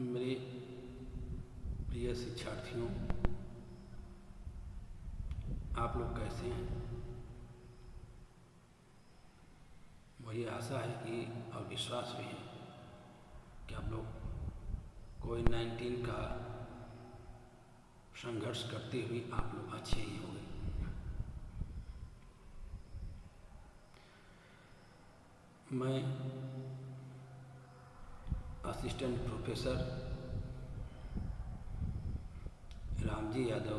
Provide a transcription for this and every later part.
मेरे प्रिय शिक्षार्थियों, आप लोग कैसे हैं? मुझे आशा है कि और विश्वास भी है कि आप लोग कोविड-19 का संघर्ष करते हुए आप लोग अच्छे ही होंगे। मैं असिस्टेंट प्रोफेसर रामजी यादव,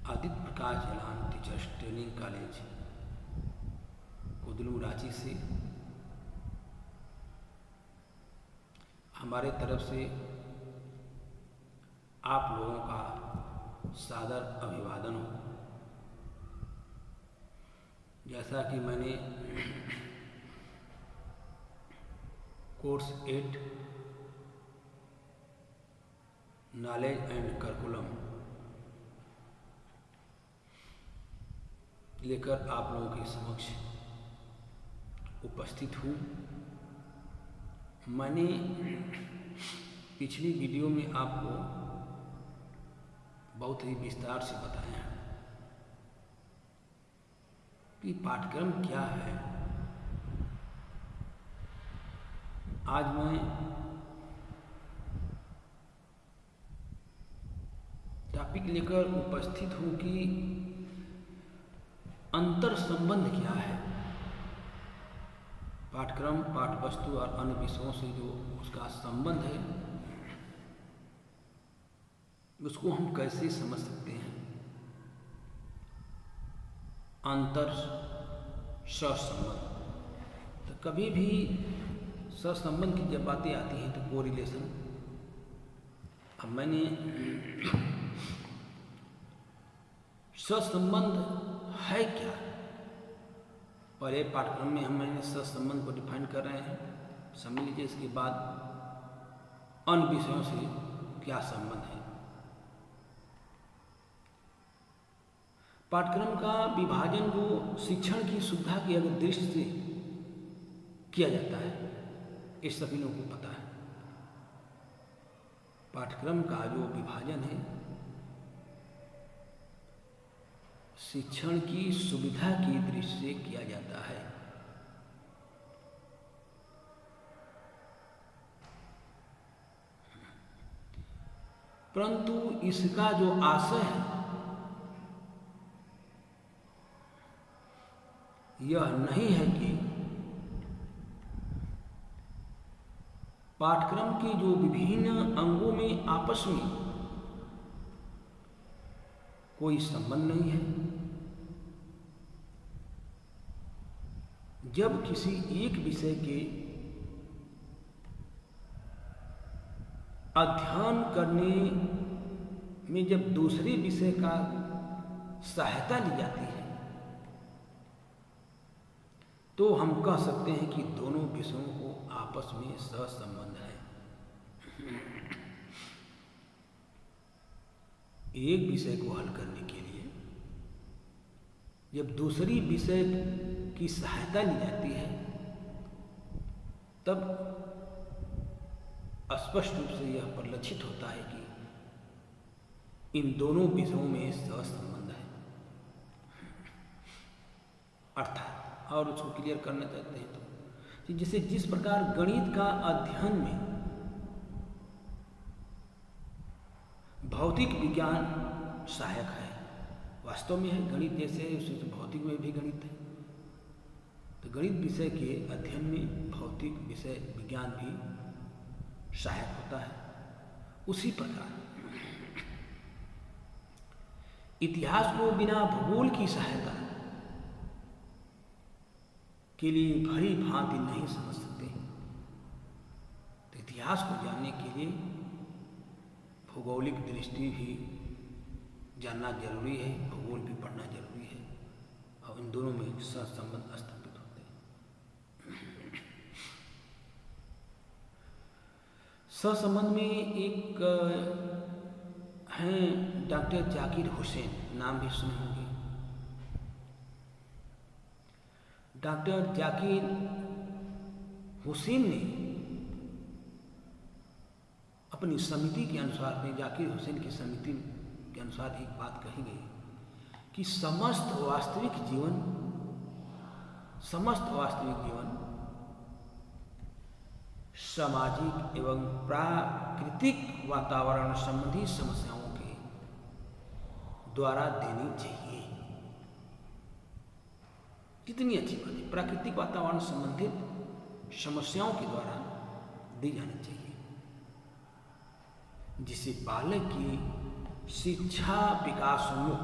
आदित्य प्रकाश Jalan teachers training college कुदलू Ranchi से हमारे तरफ से आप लोगों का सादर अभिवादन हो। जैसा कि मैंने कोर्स 8 नॉलेज एंड करिकुलम लेकर आप लोगों के समक्ष उपस्थित हूँ। मैंने पिछली वीडियो में आपको बहुत ही विस्तार से बताया है कि पाठ्यक्रम क्या है। आज मैं टॉपिक लेकर उपस्थित हूँ कि अंतर संबंध क्या है। पाठ्यक्रम, पाठ्यवस्तु और अन्य विषयों से जो उसका संबंध है उसको हम कैसे समझ सकते हैं। अंतर सहसंबंध, तो कभी भी सहसंबंध की जब बातें आती हैं तो कोरिलेशन, अब मैंने सहसंबंध है क्या, पहले पाठ्यक्रम में मैंने सहसंबंध को डिफाइन कर रहे हैं, समझ लीजिए। इसके बाद अन्य विषयों से क्या संबंध है। पाठ्यक्रम का विभाजन जो शिक्षण की सुविधा की अगर दृष्टि से किया जाता है, इस सभी लोगों को पता है। पाठ्यक्रम का जो विभाजन है शिक्षण की सुविधा की दृष्टि से किया जाता है। परंतु इसका जो आशय है यह नहीं है कि पाठ्यक्रम के जो विभिन्न अंगों में आपस में कोई संबंध नहीं है। जब किसी एक विषय के अध्ययन करने में जब दूसरे विषय का सहायता ली जाती है तो हम कह सकते हैं कि दोनों विषयों को आपस में सहसंबंध है। एक विषय को हल करने के लिए जब दूसरी विषय की सहायता ली जाती है तब स्पष्ट रूप से यह परिलक्षित होता है कि इन दोनों विषयों में सहसंबंध है। अर्थात और उसको क्लियर करना चाहते हैं तो जैसे जिस प्रकार गणित का अध्ययन में भौतिक विज्ञान सहायक है, वास्तव में है गणित जैसे उसी भौतिक में भी गणित है, तो गणित विषय के अध्ययन में भौतिक विषय विज्ञान भी सहायक होता है। उसी प्रकार इतिहास को बिना भूगोल की सहायता के लिए भली भांति नहीं समझ सकते। तो इतिहास को जानने के लिए भौगोलिक दृष्टि भी जानना जरूरी है, भूगोल भी पढ़ना जरूरी है, और इन दोनों में सहसंबंध स्थापित होते हैं। सहसंबंध में एक हैं डॉक्टर जाकिर हुसैन, नाम भी सुने होंगे। डॉक्टर जाकिर हुसैन ने अपनी समिति के अनुसार, अपने जाकिर हुसैन की समिति के अनुसार एक बात कही गई कि समस्त वास्तविक जीवन सामाजिक एवं प्राकृतिक वातावरण संबंधी समस्याओं के द्वारा देनी चाहिए। कितनी अच्छी बात है, प्राकृतिक वातावरण संबंधित समस्याओं के द्वारा दी जानी चाहिए, जिससे बालक की शिक्षा विकासोन्मुख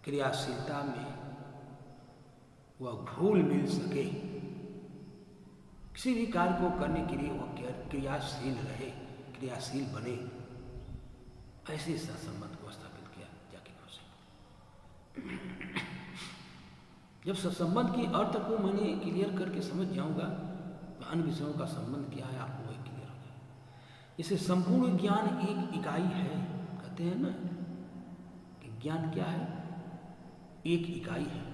क्रियाशीलता में वह घुल मिल सके, किसी भी कार्य को करने के लिए वह क्रियाशील रहे, क्रियाशील बने। ऐसे सहसंबंध को स्थापित किया जाकिर हुसैन। जब सहसंबंध के अर्थ को मैंने क्लियर करके समझ जाऊंगा तो अन्य विषयों का संबंध क्या है आपको वही क्लियर हो जाए। इसे संपूर्ण ज्ञान एक इकाई है, कहते हैं ना कि ज्ञान क्या है, एक इकाई है।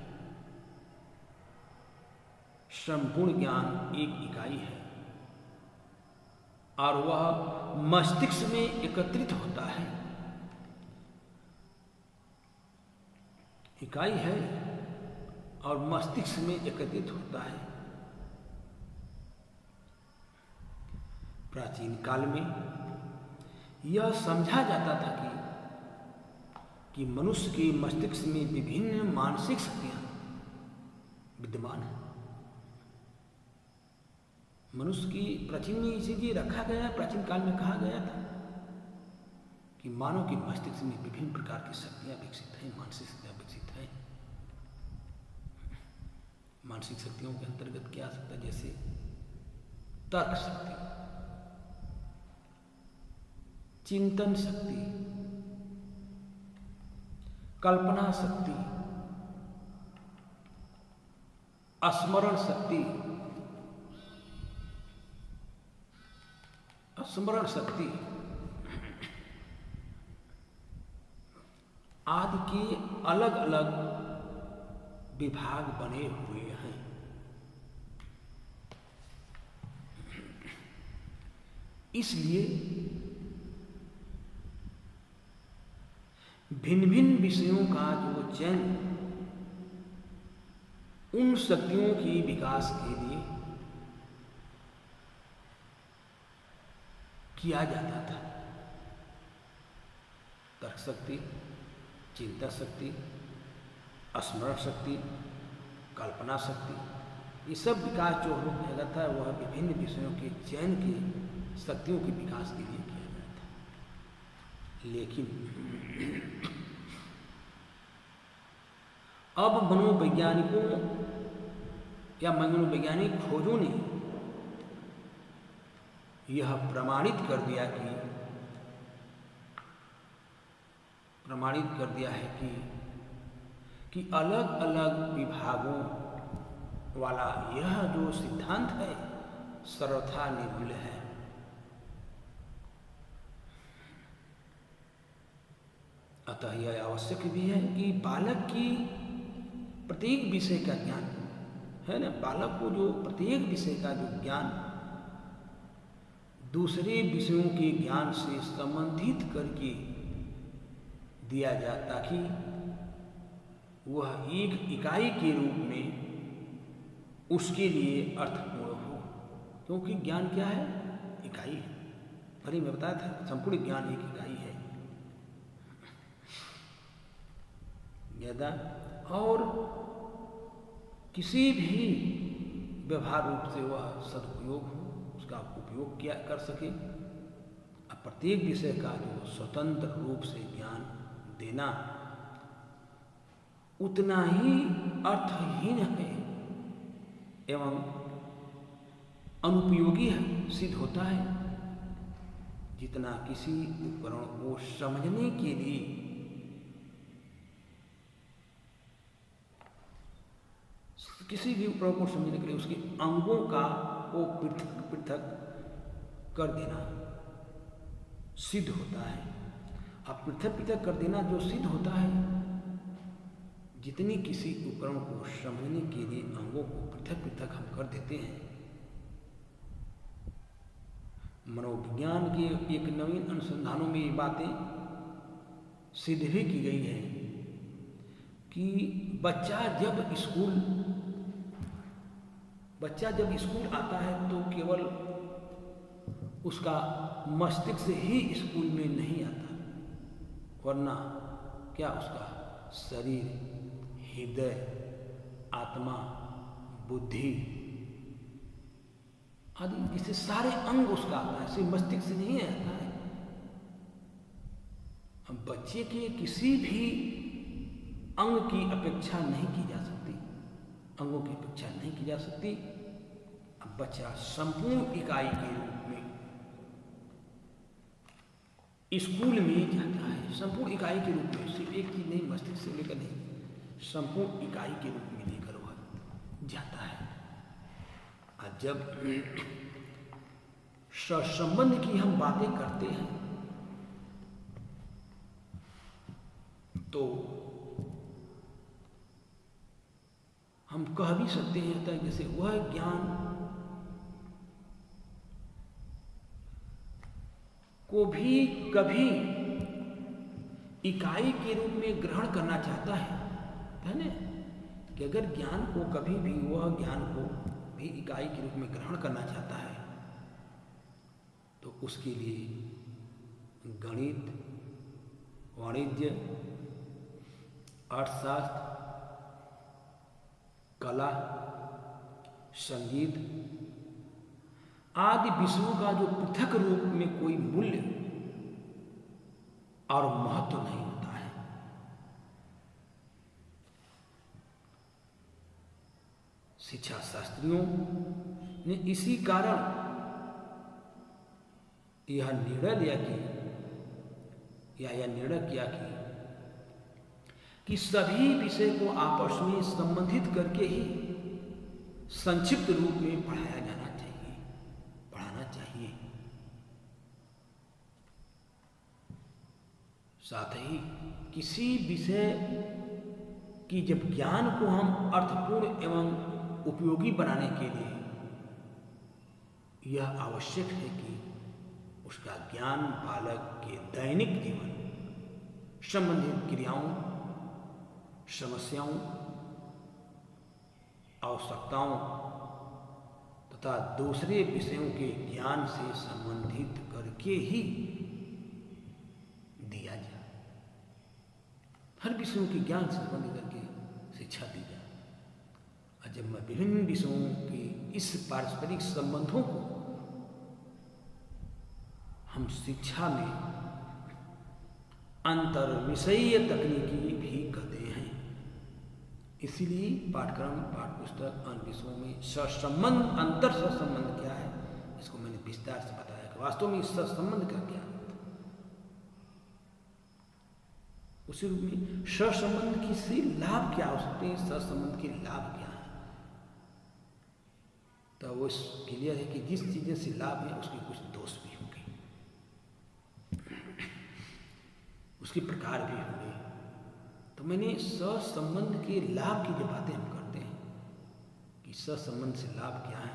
संपूर्ण ज्ञान एक इकाई है और वह मस्तिष्क में एकत्रित होता है। इकाई है और मस्तिष्क में एकत्रित होता है। प्राचीन काल में यह समझा जाता था कि मनुष्य के मस्तिष्क में विभिन्न मानसिक शक्तियां विद्यमान हैं। मनुष्य की प्राचीन में इसीलिए रखा गया, प्राचीन काल में कहा गया था कि मानव के मस्तिष्क में विभिन्न प्रकार की शक्तियां विकसित हैं, मानसिक शक्तियां विकसित हैं। मानसिक शक्तियों के अंतर्गत क्या आ सकता है, जैसे तर्क शक्ति, चिंतन शक्ति, कल्पना शक्ति, स्मरण शक्ति, स्मरण शक्ति आदि के अलग अलग विभाग बने हुए हैं। इसलिए भिन्न भिन्न विषयों का जो चयन उन शक्तियों के विकास के लिए किया जाता था। तर्क शक्ति, चिंता शक्ति, स्मरण शक्ति, कल्पना शक्ति, ये सब विकास जो हो किया जाता है वह विभिन्न विषयों के चयन की शक्तियों के विकास के लिए किया जाता है। लेकिन अब मनोवैज्ञानिकों या मनोवैज्ञानिक खोजों ने यह प्रमाणित कर दिया है कि अलग अलग विभागों वाला यह जो सिद्धांत है सर्वथा निर्मूल है। अतः यह आवश्यक भी है कि बालक की प्रत्येक विषय का ज्ञान है ना, बालक को जो प्रत्येक विषय का जो ज्ञान दूसरे विषयों के ज्ञान से संबंधित करके दिया जाए, ताकि वह एक इकाई के रूप में उसके लिए अर्थपूर्ण हो। क्योंकि ज्ञान क्या है, इकाई है। अरे मैं बताया था संपूर्ण ज्ञान एक इकाई है। यदा और किसी भी व्यवहार रूप से वह सदुपयोग हो, उसका उपयोग किया कर सके। अब प्रत्येक विषय का जो स्वतंत्र रूप से ज्ञान देना उतना ही अर्थहीन है एवं अनुपयोगी सिद्ध होता है जितना किसी उपकरण को समझने के लिए किसी भी उपकरण को समझने के लिए उसके अंगों का को पृथक पृथक कर देना सिद्ध होता है। अब पृथक पृथक कर देना जो सिद्ध होता है, जितनी किसी उपकरण को समझने के लिए अंगों को पृथक पृथक हम कर देते हैं, मनोविज्ञान के एक नवीन अनुसंधानों में ये बातें सिद्ध भी की गई है कि बच्चा जब स्कूल आता है तो केवल उसका मस्तिष्क ही स्कूल में नहीं आता, वरना क्या उसका शरीर, हृदय, आत्मा, बुद्धि आदि जैसे सारे अंग उसका आता है, सिर्फ मस्तिष्क से नहीं आता है। अब बच्चे के किसी भी अंग की अपेक्षा नहीं की जा सकती, अंगों की अपेक्षा नहीं की जा सकती। अब बच्चा संपूर्ण इकाई के रूप में स्कूल में जाता है, संपूर्ण इकाई के रूप में, सिर्फ एक चीज नहीं, मस्तिष्क से लेकर नहीं, संपूर्ण इकाई के रूप में लेकर वह जाता है। और जब संबंध की हम बातें करते हैं तो हम कह भी सकते हैं जैसे वह ज्ञान को भी कभी इकाई के रूप में ग्रहण करना चाहता है ना, कि अगर ज्ञान को कभी भी वह ज्ञान को भी इकाई के रूप में ग्रहण करना चाहता है तो उसके लिए गणित, वाणिज्य, अर्थशास्त्र, कला, संगीत आदि विषयों का जो पृथक रूप में कोई मूल्य और महत्व नहीं होता है। शिक्षा शास्त्रियों ने इसी कारण यह निर्णय लिया यह निर्णय किया कि सभी विषय को आपस में संबंधित करके ही संक्षिप्त रूप में पढ़ाना चाहिए। साथ ही किसी विषय की जब ज्ञान को हम अर्थपूर्ण एवं उपयोगी बनाने के लिए यह आवश्यक है कि उसका ज्ञान बालक के दैनिक जीवन संबंधित क्रियाओं, समस्याओं, आवश्यकताओं तथा दूसरे विषयों के ज्ञान से संबंधित करके ही दिया जाए। हर विषयों के ज्ञान से संबंधित करके शिक्षा दी जाए। और जब मैं विभिन्न विषयों के इस पारस्परिक संबंधों को हम शिक्षा में अंतर विषयीय तकनीकी भी कहते हैं। इसीलिए पाठ्यक्रम, पाठ्यपुस्तक, अन्य विषयों में सहसंबंध, अंतर सहसंबंध क्या है इसको मैंने विस्तार से बताया कि वास्तव में सहसंबंध का क्या है। उसी रूप में सहसंबंध की से लाभ क्या हो सकते हैं, सहसंबंध के लाभ क्या है, तो वो क्लियर है कि जिस चीजें से लाभ है उसके कुछ दोष भी होंगे, उसके प्रकार भी होंगे। तो मैंने सहसंबंध के लाभ की जो बातें हम करते हैं कि सहसंबंध से लाभ क्या है,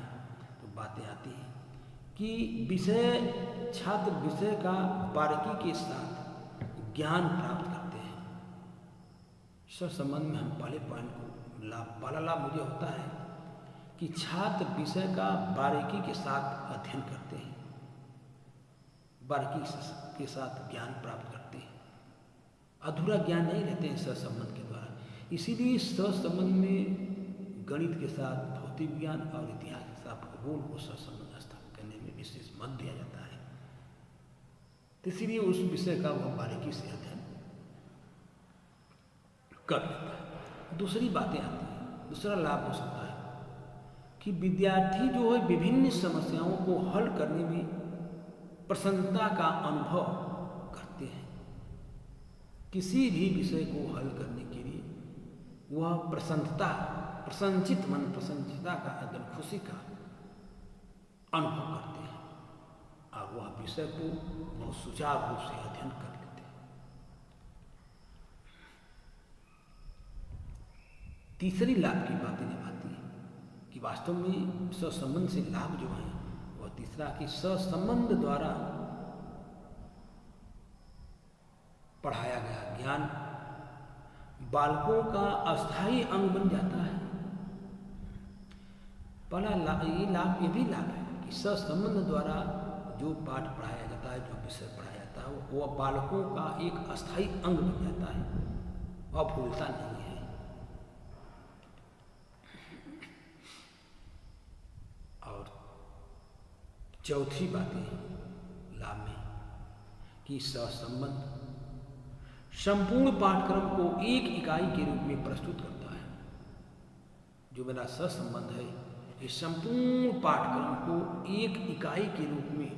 तो बातें आती हैं कि छात्र विषय का बारीकी के साथ ज्ञान प्राप्त करते हैं। सहसंबंध में हम पहले पॉइंट को पहला लाभ मुझे होता है कि छात्र विषय का बारीकी के साथ अध्ययन करते हैं, बारीकी के साथ ज्ञान प्राप्त करते हैं, अधूरा ज्ञान नहीं रहते हैं सहसंबंध के द्वारा। इसीलिए सहसंबंध में गणित के साथ भौतिक विज्ञान और इतिहास के साथ भूगोल को सहसंबंध स्थापित करने में विशेष मत दिया जाता है। तो इसीलिए उस विषय का वह बारीकी से अध्ययन कर लेता है। दूसरी बातें आती हैं, दूसरा लाभ हो सकता है कि विद्यार्थी जो है विभिन्न समस्याओं को हल करने में प्रसन्नता का अनुभव करते हैं। किसी भी विषय को हल करने के लिए वह प्रसन्नचित मन, प्रसन्नता का एकदम खुशी का अनुभव करते हैं और वह विषय को बहुत सुचारू रूप से अध्ययन कर लेते हैं। तीसरी लाभ की बातें जब आती है कि वास्तव में सहसंबंध से लाभ जो है वह तीसरा कि सहसंबंध द्वारा पढ़ाया गया ज्ञान बालकों का अस्थायी अंग बन जाता है। पहला ये भी लाभ है कि सहसंबंध द्वारा जो पाठ पढ़ाया जाता है, जो विषय पढ़ाया जाता है, वो बालकों का एक अस्थायी अंग बन जाता है, वह भूलता नहीं है। और चौथी बात लाभ में कि सहसंबंध संपूर्ण पाठ्यक्रम को एक इकाई के रूप में प्रस्तुत करता है। जो मेरा सहसंबंध है, ये संपूर्ण पाठ्यक्रम को एक इकाई के रूप में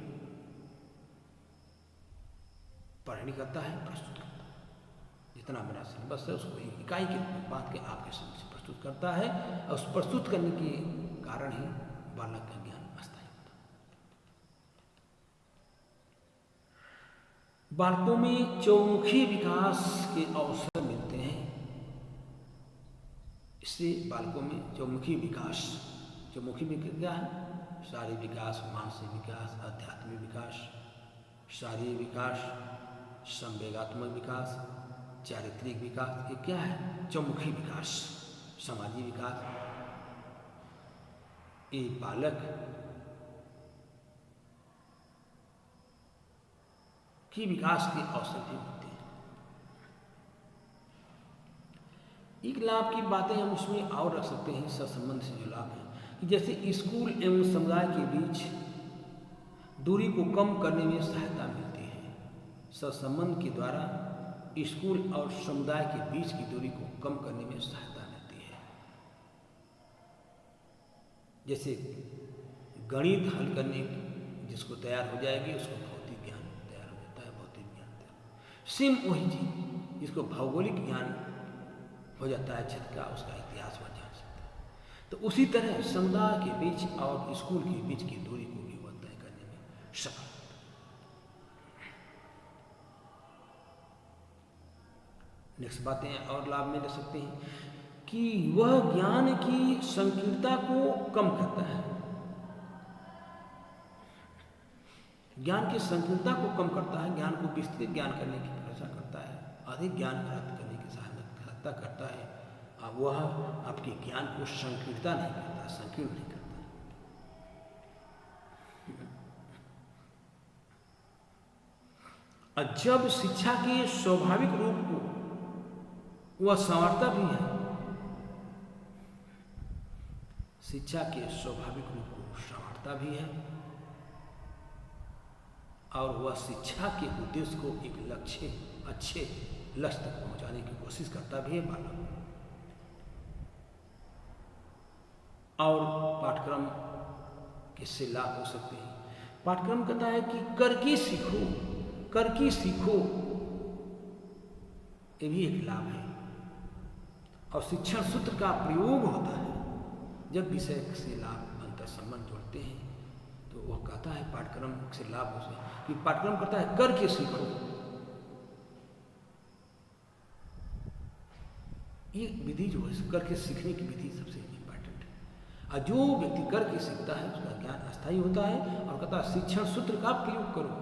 पढ़नी करता है, प्रस्तुत करता है। जितना मेरा सिलेबस है उसको एक इकाई के रूप में बांध के आपके सामने प्रस्तुत करता है, और उस प्रस्तुत करने के कारण ही बालक का ज्ञान अस्थायी होता है। बालकों में चौमुखी विकास के अवसर मिलते हैं। इससे बालकों में चौमुखी विकास क्या है? शारीरिक विकास, मानसिक विकास, आध्यात्मिक विकास, शारीरिक विकास, संवेगात्मक विकास, चारित्रिक विकास, ये क्या है? चौमुखी विकास। सामाजिक विकास, ये बालक की विकास के अवसर भी होते हैं। एक लाभ की बातें हम उसमें और रख सकते हैं, सहसंबंध से जो लाभ है, जैसे स्कूल एवं समुदाय के बीच दूरी को कम करने में सहायता मिलती है। सहसंबंध के द्वारा स्कूल और समुदाय के बीच की दूरी को कम करने में सहायता मिलती है। जैसे गणित हल करने जिसको तैयार हो जाएगी, उसको भौतिक ज्ञान तैयार हो जाता है, भौतिक ज्ञान तैयार। सेम वही चीज जिसको भौगोलिक ज्ञान हो जाता है क्षेत्र का, उसका इतिहास वह जान सकता है। तो उसी तरह समुदाय के बीच और स्कूल के बीच की दूरी को भी वह तय करने में सफल। नेक्स्ट बातें और लाभ में ले सकते हैं कि वह ज्ञान की संकीर्णता को कम करता है। ज्ञान की संकीर्णता को कम करता है, ज्ञान को विस्तृत ज्ञान करने की प्रयास करता है, अधिक ज्ञान प्राप्त करने की सहायता करता है। अब वह आपके ज्ञान को संकीर्णता नहीं करता, संकीर्ण नहीं करता। और जब शिक्षा के स्वाभाविक रूप को वह संवारता भी है, शिक्षा के स्वाभाविक रूप को संवारता भी है, और वह शिक्षा के उद्देश्य को एक अच्छे लक्ष्य तक पहुंचाने की कोशिश करता भी है बालक। और पाठ्यक्रम किससे लाभ हो सकते हैं? पाठ्यक्रम कहता है कि करके सीखो, ये भी एक लाभ है। और शिक्षण सूत्र का प्रयोग होता है जब विषय से लाभ अंतर संबंध जोड़ते हैं, तो वह कहता है पाठ्यक्रम से लाभ हो सकता है कि पाठ्यक्रम कहता है करके सीखो। ये विधि जो है, करके सीखने की विधि सबसे इंपॉर्टेंट है। और जो व्यक्ति करके सीखता है उसका ज्ञान अस्थायी होता है। और कहता है शिक्षण सूत्र का प्रयोग करो।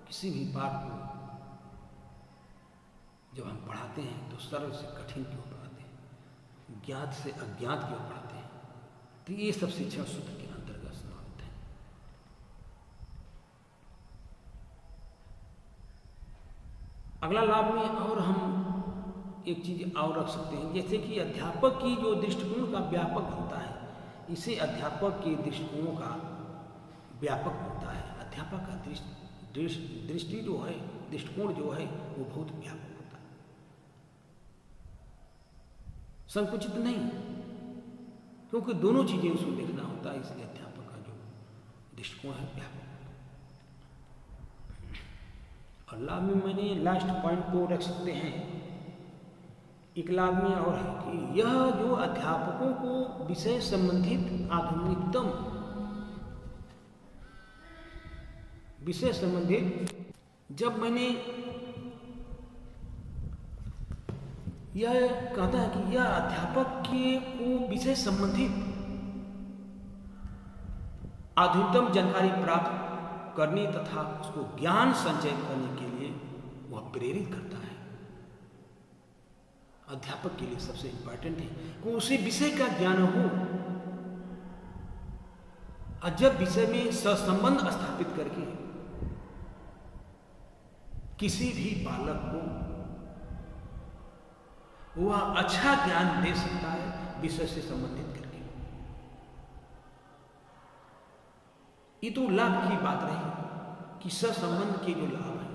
किसी भी पाठ को जब हम पढ़ाते हैं तो सरल से कठिन की ओर पढ़ाते हैं, ज्ञात से अज्ञात की ओर पढ़ाते हैं। तो ये सब शिक्षण सूत्र के अंतर्गत समाप्त है। अगला लाभ में और हम एक चीज और रख सकते हैं, जैसे कि अध्यापक की जो दृष्टिकोण का व्यापक होता है, इसे अध्यापक के दृष्टिकोणों का व्यापक होता है। अध्यापक का दृष्टि जो है, दृष्टिकोण जो है, वो बहुत व्यापक होता है, संकुचित नहीं, क्योंकि दोनों चीजें उसको देखना होता है। इसलिए अध्यापक का जो दृष्टिकोण है व्यापक। और लाभ में मैंने लास्ट पॉइंट को रख सकते हैं। एक लाभ में और है कि यह जो अध्यापकों को विषय संबंधित आधुनिकतम विषय संबंधित, जब मैंने यह कहता है कि यह अध्यापक के को विषय संबंधित अधिकतम जानकारी प्राप्त करने तथा उसको ज्ञान संचय करने के लिए वह प्रेरित करता है। अध्यापक के लिए सबसे इंपॉर्टेंट है कि उसी विषय का ज्ञान हो, और जब विषय में सहसंबंध स्थापित करके किसी भी बालक को वह अच्छा ज्ञान दे सकता है विषय से संबंधित करके। ये तो लाभ की बात रही कि सहसंबंध के जो लाभ है,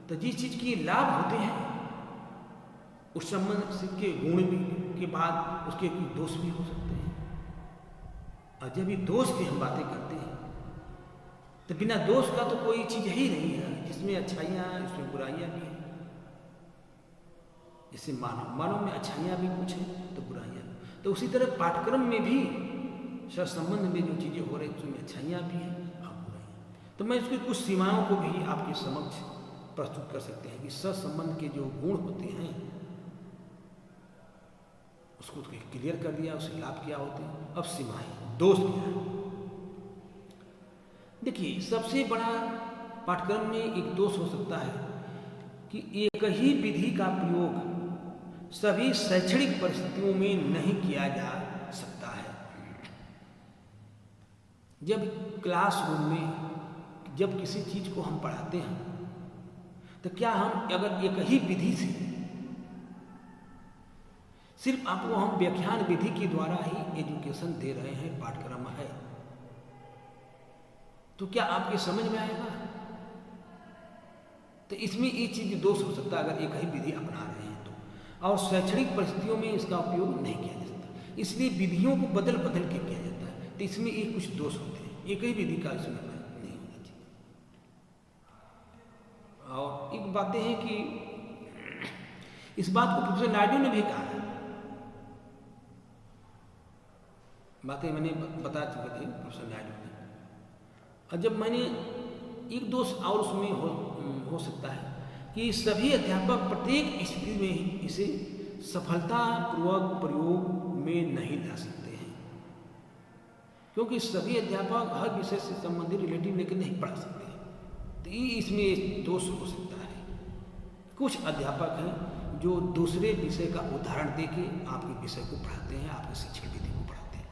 तो जिस चीज के लाभ होते हैं उस संबंध के गुण भी के बाद उसके कुछ दोष भी हो सकते हैं। और जब ये दोष की हम बातें करते हैं तो बिना दोष का तो कोई चीज ही नहीं है, जिसमें अच्छाइयाँ इसमें बुराइयाँ भी हैं। जैसे मानव में अच्छाइयाँ भी कुछ हैं तो बुराइयाँ, तो उसी तरह पाठ्यक्रम में भी सहसंबंध में जो चीज़ें हो रही उसमें अच्छाइयाँ भी हैं और बुराइयाँ। तो मैं इसकी कुछ सीमाओं को भी आपके समक्ष प्रस्तुत कर सकते हैं कि सहसंबंध के जो गुण होते हैं उसको क्लियर कर दिया, उससे लाभ क्या होते हैं। अब सीमाएं, दोष क्या है। देखिए, सबसे बड़ा पाठ्यक्रम में एक दोष हो सकता है कि एक ही विधि का प्रयोग सभी शैक्षणिक परिस्थितियों में नहीं किया जा सकता है। जब क्लासरूम में जब किसी चीज को हम पढ़ाते हैं तो क्या हम अगर एक ही विधि से सिर्फ आपको हम व्याख्यान विधि के द्वारा ही एजुकेशन दे रहे हैं, पाठ्यक्रम है, तो क्या आपके समझ में आएगा? तो इसमें एक चीज दोष हो सकता है अगर एक ही विधि अपना रहे हैं तो। और शैक्षणिक परिस्थितियों में इसका उपयोग नहीं किया जा सकता, इसलिए विधियों को बदल बदल के किया जाता है। तो इसमें एक कुछ दोष होते हैं, एक ही विधि का इसमें नहीं होना चाहिए। और एक बातें हैं कि इस बात को प्रोफेसर नायडू ने भी कहा है, बातें मैंने बता चुके थे प्रोफेसर नायडू ने। और जब मैंने एक दोष और उसमें हो सकता है कि सभी अध्यापक प्रत्येक स्थिति में इसे सफलतापूर्वक प्रयोग में नहीं ला सकते हैं, क्योंकि सभी अध्यापक हर विषय से संबंधित रिलेटिव लेकर नहीं पढ़ा सकते हैं। तो ये इसमें दोष हो सकता है। कुछ अध्यापक हैं जो दूसरे विषय का उदाहरण देके आपके विषय को पढ़ाते हैं, आपके शिक्षण विधि को पढ़ाते हैं,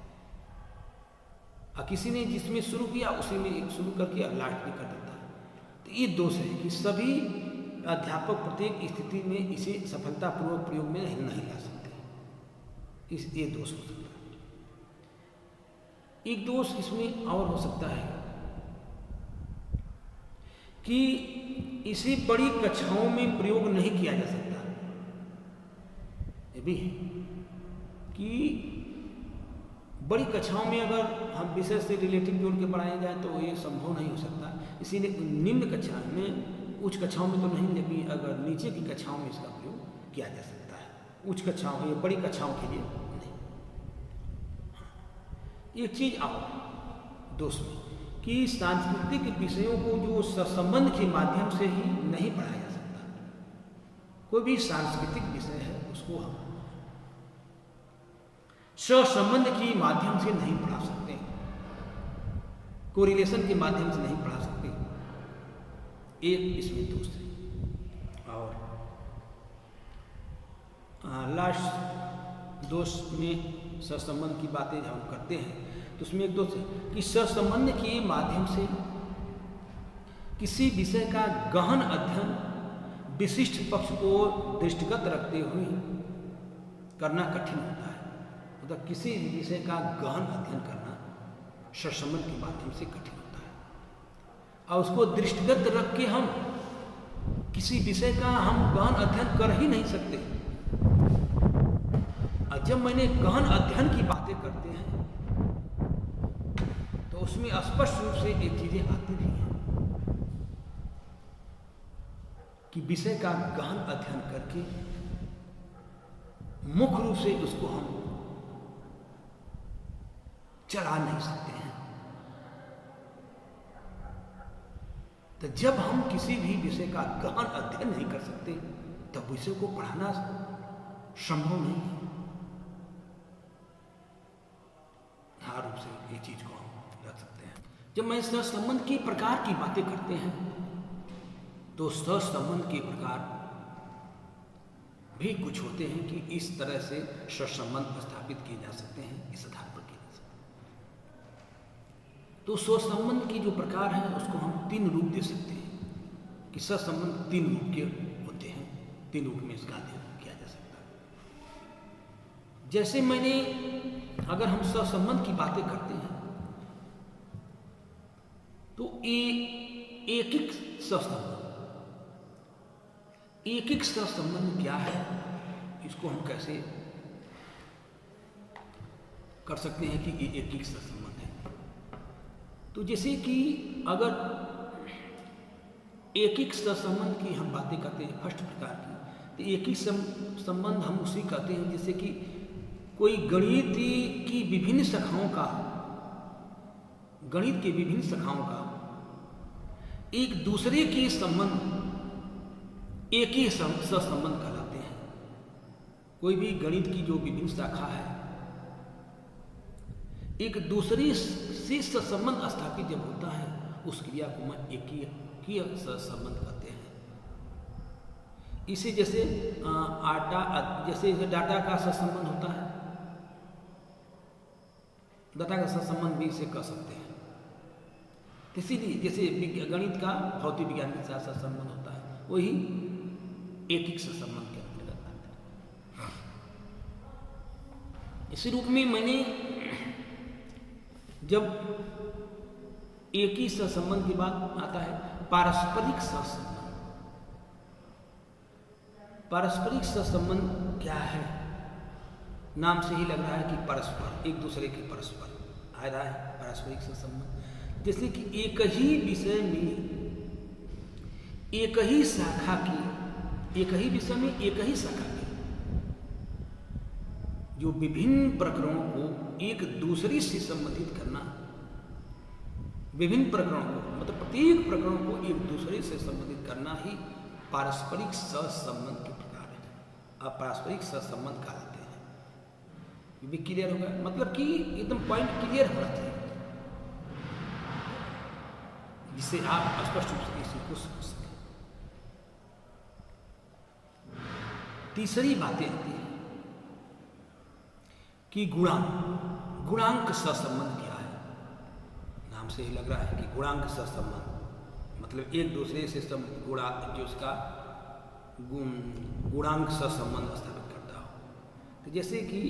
और किसी ने जिसमें शुरू किया उसी में शुरू करके लास्ट में कर देता है। तो ये दोष है कि सभी अध्यापक प्रत्येक स्थिति में इसे सफलतापूर्वक प्रयोग में नहीं ला सकते, ये दोष हो सकता है। एक दोष इसमें और हो सकता है कि इसे बड़ी कक्षाओं में प्रयोग नहीं किया जा सकता। ये भी है कि बड़ी कक्षाओं में अगर हम विषय से रिलेटिव जोड़ के पढ़ाया जाए तो ये संभव नहीं हो सकता। इसीलिए निम्न कक्षा में, उच्च कक्षाओं में तो नहीं, लेकिन अगर नीचे की कक्षाओं में इसका प्रयोग किया जा सकता है, उच्च कक्षाओं या बड़ी कक्षाओं के लिए नहीं। एक चीज और दोस्त में कि सांस्कृतिक विषयों को जो सहसंबंध के माध्यम से ही नहीं पढ़ाया जा सकता। कोई भी सांस्कृतिक विषय है उसको हम सहसंबंध के माध्यम से नहीं पढ़ा सकते, कोरिलेशन के माध्यम से नहीं पढ़ा सकते। एक इसमें दोष है। और लास्ट दोष में सहसंबंध की बातें जब हम करते हैं तो उसमें एक दोष है कि सहसंबंध के माध्यम से किसी विषय का गहन अध्ययन विशिष्ट पक्ष को दृष्टिगत रखते हुए करना कठिन होता है। मतलब किसी विषय का गहन अध्ययन करना सहसंबंध के माध्यम से कठिन होता है, और उसको दृष्टिगत रख के हम किसी विषय का हम गहन अध्ययन कर ही नहीं सकते। और जब मैंने गहन अध्ययन की बातें करते हैं तो उसमें स्पष्ट रूप से ये चीजें आती भी हैं कि विषय का गहन अध्ययन करके मुख्य रूप से उसको हम चला नहीं सकते हैं। तो जब हम किसी भी विषय का गहन अध्ययन नहीं कर सकते तब विषय को पढ़ाना संभव नहीं है। हर रूप से ये चीज को हम रख सकते हैं। जब मैं सहसंबंध के प्रकार की बातें करते हैं तो सहसंबंध के प्रकार भी कुछ होते हैं कि इस तरह से सहसंबंध स्थापित किए जा सकते हैं, इस आधार पर किए जा सकते हैं। तो सहसंबंध की जो प्रकार है उसको हम 3 रूप दे सकते हैं कि सहसंबंध 3 रूप के होते हैं, 3 रूप में इसका अध्ययन किया जा सकता है। जैसे मैंने अगर हम सहसंबंध की बातें करते हैं तो एक सहसंबंध, एक सहसंबंध क्या है, इसको हम कैसे कर सकते हैं कि ये एक सहसंबंध है। तो जैसे कि अगर एक सहसंबंध की हम बातें करते हैं फर्स्ट प्रकार की, तो एक ही संबंध हम उसी कहते हैं जैसे कि कोई गणित की विभिन्न शाखाओं का, गणित के विभिन्न शाखाओं का एक दूसरे के संबंध एक ही सहसंबंध कहलाते हैं। कोई भी गणित की जो विभिन्न शाखा है एक दूसरे से सहसंबंध स्थापित जब होता है उस क्रिया को मैं एकीय सहसंबंध कहते हैं। इसे जैसे जैसे डाटा का सहसंबंध होता है, डाटा का सहसंबंध भी इसे कह सकते हैं। इसीलिए जैसे गणित का भौतिक विज्ञान के साथ सहसंबंध होता है, वही एक सहसंबंध के अंतर्गत आता है। इसी रूप में मैंने जब एक ही सहसंबंध की बात आता है पारस्परिक सहसंबंध। पारस्परिक सहसंबंध क्या है, नाम से ही लग रहा है कि परस्पर, एक दूसरे के परस्पर आ रहा है पारस्परिक सहसंबंध। जैसे कि एक ही विषय में एक ही शाखा की, एक ही विषय में एक ही शाखा की जो विभिन्न प्रकरणों को एक दूसरे से संबंधित करना, विभिन्न प्रकरणों को मतलब प्रत्येक प्रकरण को एक दूसरे से संबंधित करना ही पारस्परिक सहसंबंध के प्रकार है। आप पारस्परिक सहसंबंध कहते हैं। भी क्लियर होगा, मतलब कि एकदम पॉइंट क्लियर होना चाहिए जिससे आप स्पष्ट रूप से इसी को समझ सकें। तीसरी बातें आती है कि गुणांक सहसंबंध क्या है। नाम से ही लग रहा है कि गुणांक सहसंबंध मतलब एक दूसरे से जो उसका गुणांक सहसंबंध स्थापित करता हो। तो जैसे कि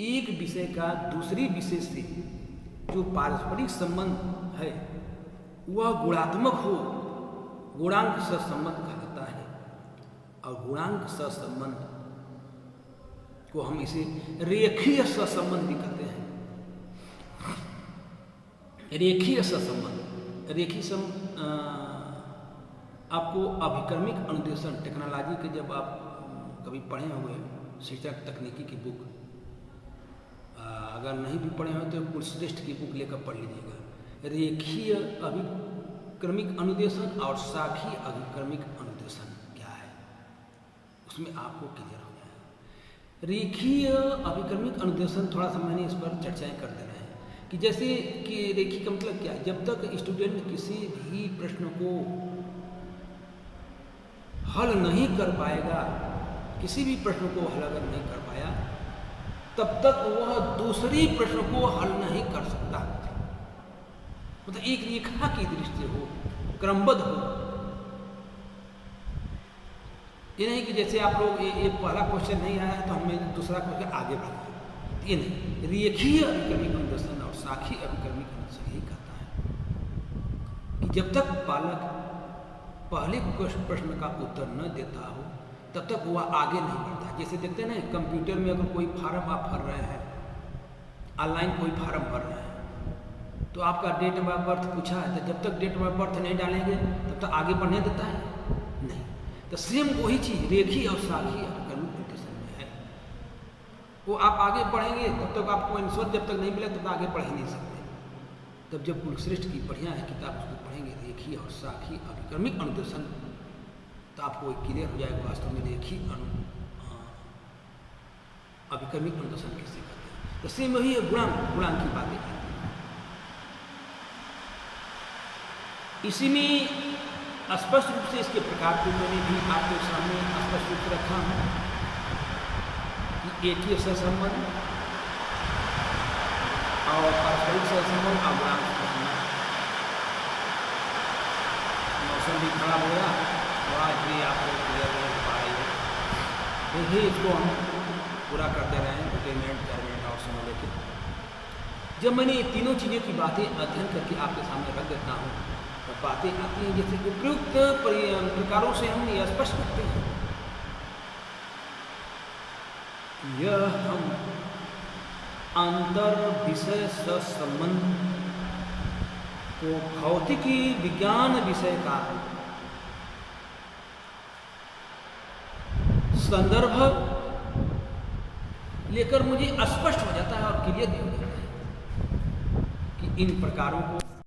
एक विषय का दूसरी विषय से जो पारस्परिक संबंध है वह गुणात्मक हो, गुणांक सहसंबंध कहलाता है। और गुणांक सहसंबंध को हम इसे रेखीय सहसंबंध भी कहते हैं। रेखीय सहसंबंध, आपको अभिक्रमिक अनुदेशन टेक्नोलॉजी के जब आप कभी पढ़े हुए शिक्षक तकनीकी की बुक, अगर नहीं भी पढ़े हो तो कुलश्रेष्ठ की बुक लेकर पढ़ लीजिएगा। रेखीय अभिक्रमिक अनुदेशन और शाखीय अभिक्रमिक अनुदेशन क्या है उसमें आपको क्लियर हो जाएगा। रेखीय अभिक्रमिक अनुदेशन थोड़ा सा मैंने इस पर चर्चाएं कर देना है कि जैसे कि रेखीय का मतलब क्या है। जब तक स्टूडेंट किसी भी प्रश्न को हल नहीं कर पाएगा, किसी भी प्रश्न को हल अगर नहीं कर पाया तब तक वह दूसरे प्रश्न को हल नहीं कर सकता। मतलब एक रेखा की दृष्टि हो, क्रमबद्ध हो। ये नहीं कि जैसे आप लोग ये पहला क्वेश्चन नहीं आया तो हमें दूसरा क्वेश्चन आगे बढ़ा, ये नहीं। रेखीय अभिक्रमिक अनुदेशन और शाखीय अभिक्रमिक अनुदेशन यही कहता है कि जब तक बालक पहले प्रश्न का उत्तर न देता हो तब तक वह आगे नहीं बढ़ता। जैसे देखते हैं ना कंप्यूटर में अगर कोई फार्म आप भर रहे हैं, ऑनलाइन कोई फार्म भर रहे हैं तो आपका डेट ऑफ बर्थ पूछा है तो जब तक डेट ऑफ बर्थ नहीं डालेंगे तब तक आगे बढ़ने देता है नहीं। तो सेम वही चीज़ रेखीय और शाखीय अभिक्रमिक अनुदेशन में है। वो आप आगे बढ़ेंगे तब तक आपको आंसर जब तक नहीं मिले तब तक आगे बढ़ ही नहीं सकते। तब जब कुलश्रेष्ठ की बढ़िया है किताब उसको पढ़ेंगे रेखीय और शाखीय अभिक्रमिक अनुदेशन तो आपको क्लियर हो जाएगा वास्तव में रेखीय अभिक्रमिक अनुदेशन किसे कहते हैं। तो सेम वही गुणांक की बातें हैं। इसी में स्पष्ट रूप से इसके प्रकार को मैंने भी आपके सामने स्पष्ट रूप से रखा हूँ कि एक ही सहसंबंध और पारस्परिक सहसंबंध और गुणांक सहसंबंध। मौसम भी खराब हो गया और आज भी आप लोग क्लियर नहीं पा रहे हो, फिर भी इसको हम पूरा करते रहे हैं 2 मिनट 4 मिनट और समय लेके। जब मैंने ये तीनों चीज़ों की बातें अध्ययन करके आपके सामने रख देता हूँ तो बातें आती हैं जैसे उपयुक्त प्रकारों से हम यह स्पष्ट करते हैं। यह हम अंतर विषय संबंध को भौतिकी विज्ञान विषय का संदर्भ लेकर मुझे स्पष्ट हो जाता है और क्लियर भी हो जाता है कि इन प्रकारों को